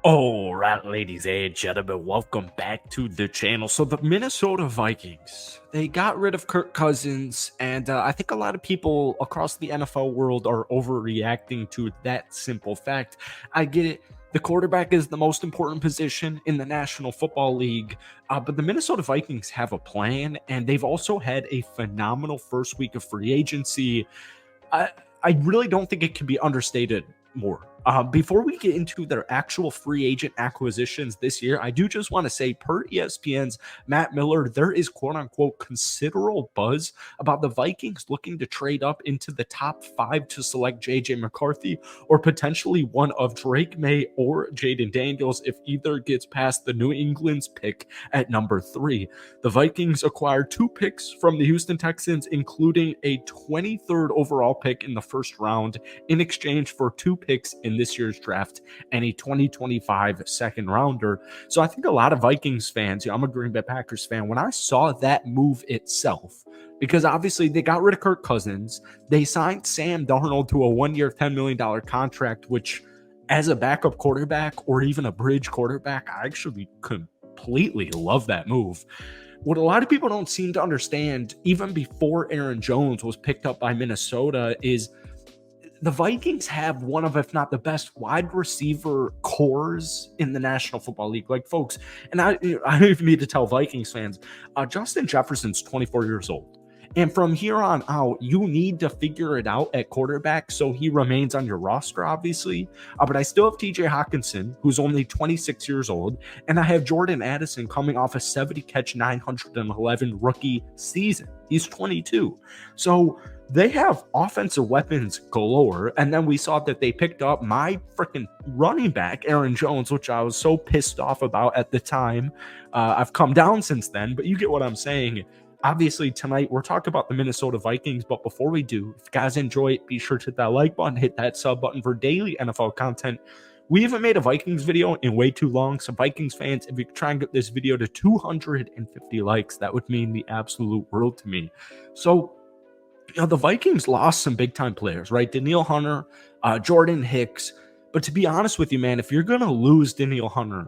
All right, ladies and gentlemen, welcome back to the channel. So the Minnesota Vikings, they got rid of Kirk Cousins, and I think a lot of people across the NFL world are overreacting to that simple fact. I get it. The quarterback is the most important position in the National Football League, but the Minnesota Vikings have a plan, and they've also had a phenomenal first week of free agency. I, I really don't think it can be understated more. Before we get into their actual free agent acquisitions this year, I do just want to say, per ESPN's Matt Miller, there is quote unquote considerable buzz about the Vikings looking to trade up into the top 5 to select JJ McCarthy or potentially one of Drake May or Jaden Daniels if either gets past the New England's pick at number 3. The Vikings acquired 2 picks from the Houston Texans, including a 23rd overall pick in the first round in exchange for 2 picks in this year's draft and a 2025 second rounder. So I think a lot of Vikings fans, I'm a Green Bay Packers fan, when I saw that move itself, because obviously they got rid of Kirk Cousins, they signed Sam Darnold to a 1-year, $10 million contract, which as a backup quarterback or even a bridge quarterback, I actually completely love that move. What a lot of people don't seem to understand, even before Aaron Jones was picked up by Minnesota, is the Vikings have one of, if not the best, wide receiver cores in the National Football League. Like, folks, and I don't even need to tell Vikings fans, Justin Jefferson's 24 years old. And from here on out, you need to figure it out at quarterback so he remains on your roster, obviously. But I still have TJ Hawkinson, who's only 26 years old. And I have Jordan Addison coming off a 70-catch, 911 rookie season. He's 22. So they have offensive weapons galore. And then we saw that they picked up my freaking running back, Aaron Jones, which I was so pissed off about at the time. I've come down since then, but you get what I'm saying. Obviously, tonight we're talking about the Minnesota Vikings, but before we do, if you guys enjoy it, be sure to hit that like button, hit that sub button for daily NFL content. We haven't made a Vikings video in way too long, so Vikings fans, if you try and get this video to 250 likes, that would mean the absolute world to me. So, the Vikings lost some big-time players, right? Danielle Hunter, Jordan Hicks. But to be honest with you, man, if you're going to lose Danielle Hunter,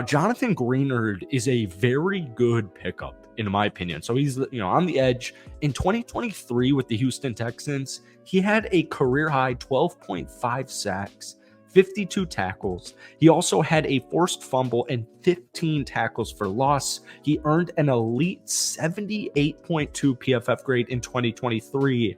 Jonathan Greenard is a very good pickup, in my opinion. So he's, on the edge. In 2023 with the Houston Texans, he had a career-high 12.5 sacks, 52 tackles. He also had a forced fumble and 15 tackles for loss. He earned an elite 78.2 PFF grade in 2023.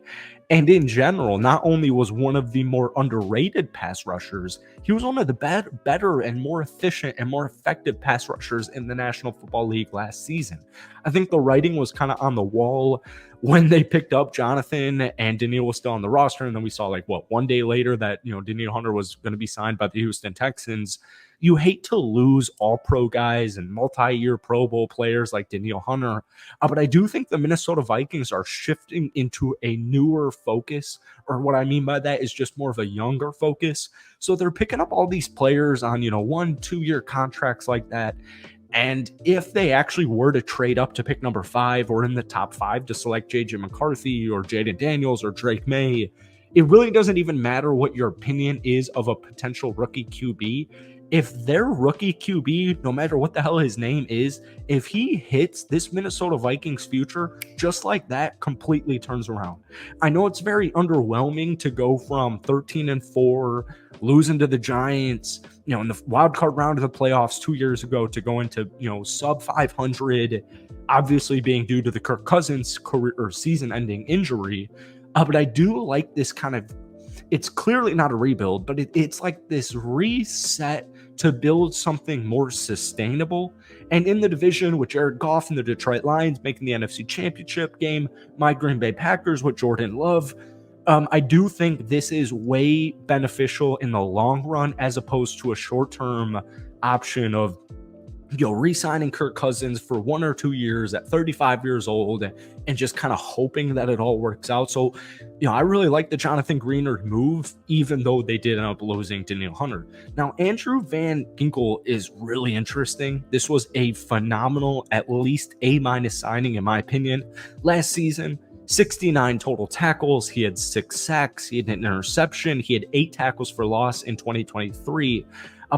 And in general, not only was one of the more underrated pass rushers, he was one of the better and more efficient and more effective pass rushers in the National Football League last season. I think the writing was kind of on the wall when they picked up Jonathan and Danielle was still on the roster. And then we saw one day later that, Danielle Hunter was going to be signed by the Houston Texans. You hate to lose all pro guys and multi-year Pro Bowl players like Danielle Hunter. But I do think the Minnesota Vikings are shifting into a newer focus, or what I mean by that is just more of a younger focus. So they're picking up all these players on, 1-2 year contracts like that. And if they actually were to trade up to pick number 5 or in the top 5 to select JJ McCarthy or Jaden Daniels or Drake May, it really doesn't even matter what your opinion is of a potential rookie QB. If their rookie QB, no matter what the hell his name is, if he hits, this Minnesota Vikings future, just like that, completely turns around. I know it's very underwhelming to go from 13-4, losing to the Giants, in the wild card round of the playoffs 2 years ago, to go into, sub 500, obviously being due to the Kirk Cousins career or season-ending injury. But I do like this kind of, it's clearly not a rebuild, but it's like this reset to build something more sustainable. And in the division with Jared Goff and the Detroit Lions making the NFC Championship game, my Green Bay Packers with Jordan Love, I do think this is way beneficial in the long run as opposed to a short-term option of re-signing Kirk Cousins for 1 or 2 years at 35 years old and just kind of hoping that it all works out. So, I really like the Jonathan Greenard move, even though they did end up losing Danielle Hunter. Now, Andrew Van Ginkel is really interesting. This was a phenomenal, at least A- signing, in my opinion. Last season, 69 total tackles. He had 6 sacks. He had an interception. He had 8 tackles for loss in 2023.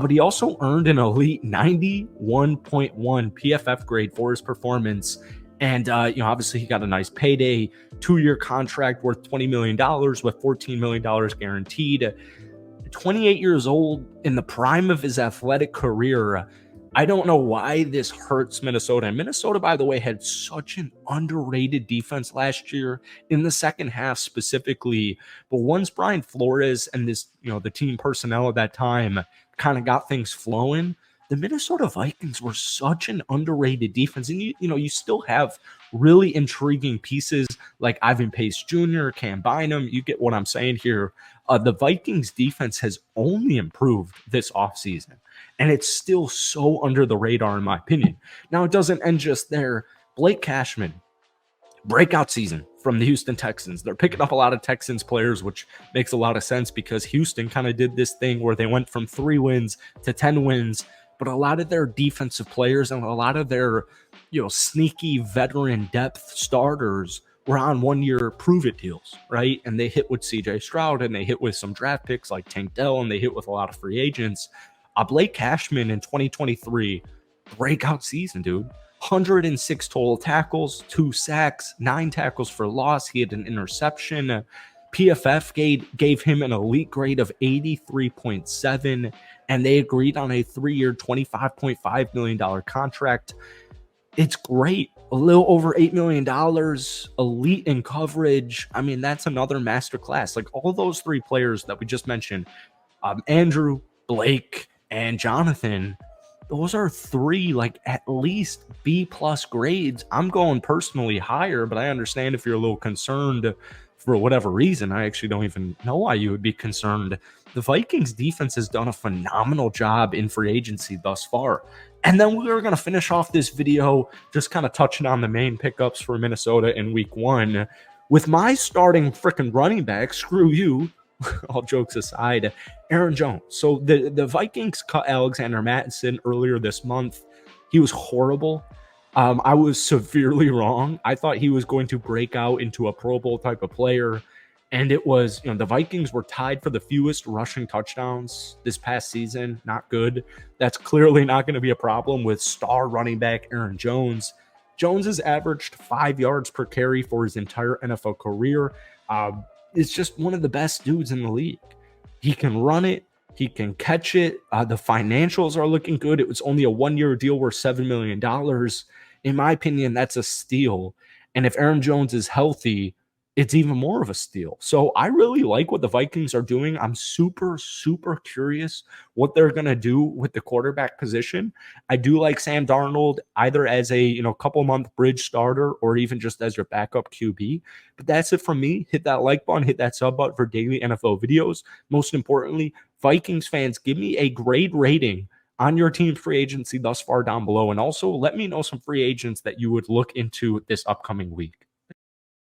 but he also earned an elite 91.1 PFF grade for his performance. And, obviously he got a nice payday, 2-year contract worth $20 million with $14 million guaranteed. 28 years old, in the prime of his athletic career. I don't know why this hurts Minnesota. And Minnesota, by the way, had such an underrated defense last year in the second half specifically. But once Brian Flores and this, the team personnel at that time kind of got things flowing, the Minnesota Vikings were such an underrated defense. And you still have really intriguing pieces like Ivan Pace Jr., Cam Bynum. You get what I'm saying here. The Vikings defense has only improved this offseason, and it's still so under the radar, in my opinion. Now, it doesn't end just there. Blake Cashman, breakout season from the Houston Texans. They're picking up a lot of Texans players, which makes a lot of sense because Houston kind of did this thing where they went from 3 wins to 10 wins, but a lot of their defensive players and a lot of their, sneaky veteran depth starters were on 1-year prove-it deals, right? And they hit with CJ Stroud, and they hit with some draft picks like Tank Dell, and they hit with a lot of free agents. Blake Cashman in 2023, breakout season, dude. 106 total tackles, 2 sacks, 9 tackles for loss. He had an interception. PFF gave him an elite grade of 83.7, and they agreed on a 3-year, $25.5 million contract. It's great. A little over $8 million, elite in coverage. I mean, that's another masterclass. Like all those 3 players that we just mentioned, Andrew, Blake, and Jonathan, those are 3 like at least B+ grades. I'm going personally higher, but I understand if you're a little concerned for whatever reason. I actually don't even know why you would be concerned. The Vikings defense has done a phenomenal job in free agency thus far. And then we are going to finish off this video just kind of touching on the main pickups for Minnesota in week 1 with my starting freaking running back. Screw you. All jokes aside, Aaron Jones. So the Vikings cut Alexander Mattison earlier this month. He was horrible. I was severely wrong. I thought he was going to break out into a Pro Bowl type of player. And it was, the Vikings were tied for the fewest rushing touchdowns this past season. Not good. That's clearly not going to be a problem with star running back Aaron Jones. Jones has averaged 5 yards per carry for his entire NFL career. Is just one of the best dudes in the league. He can run it. He can catch it. The financials are looking good. It was only a 1-year deal worth $7 million. In my opinion, that's a steal. And if Aaron Jones is healthy, it's even more of a steal. So I really like what the Vikings are doing. I'm super, super curious what they're going to do with the quarterback position. I do like Sam Darnold either as a couple-month bridge starter or even just as your backup QB. But that's it from me. Hit that like button, hit that sub button for daily NFL videos. Most importantly, Vikings fans, give me a grade rating on your team's free agency thus far down below. And also let me know some free agents that you would look into this upcoming week.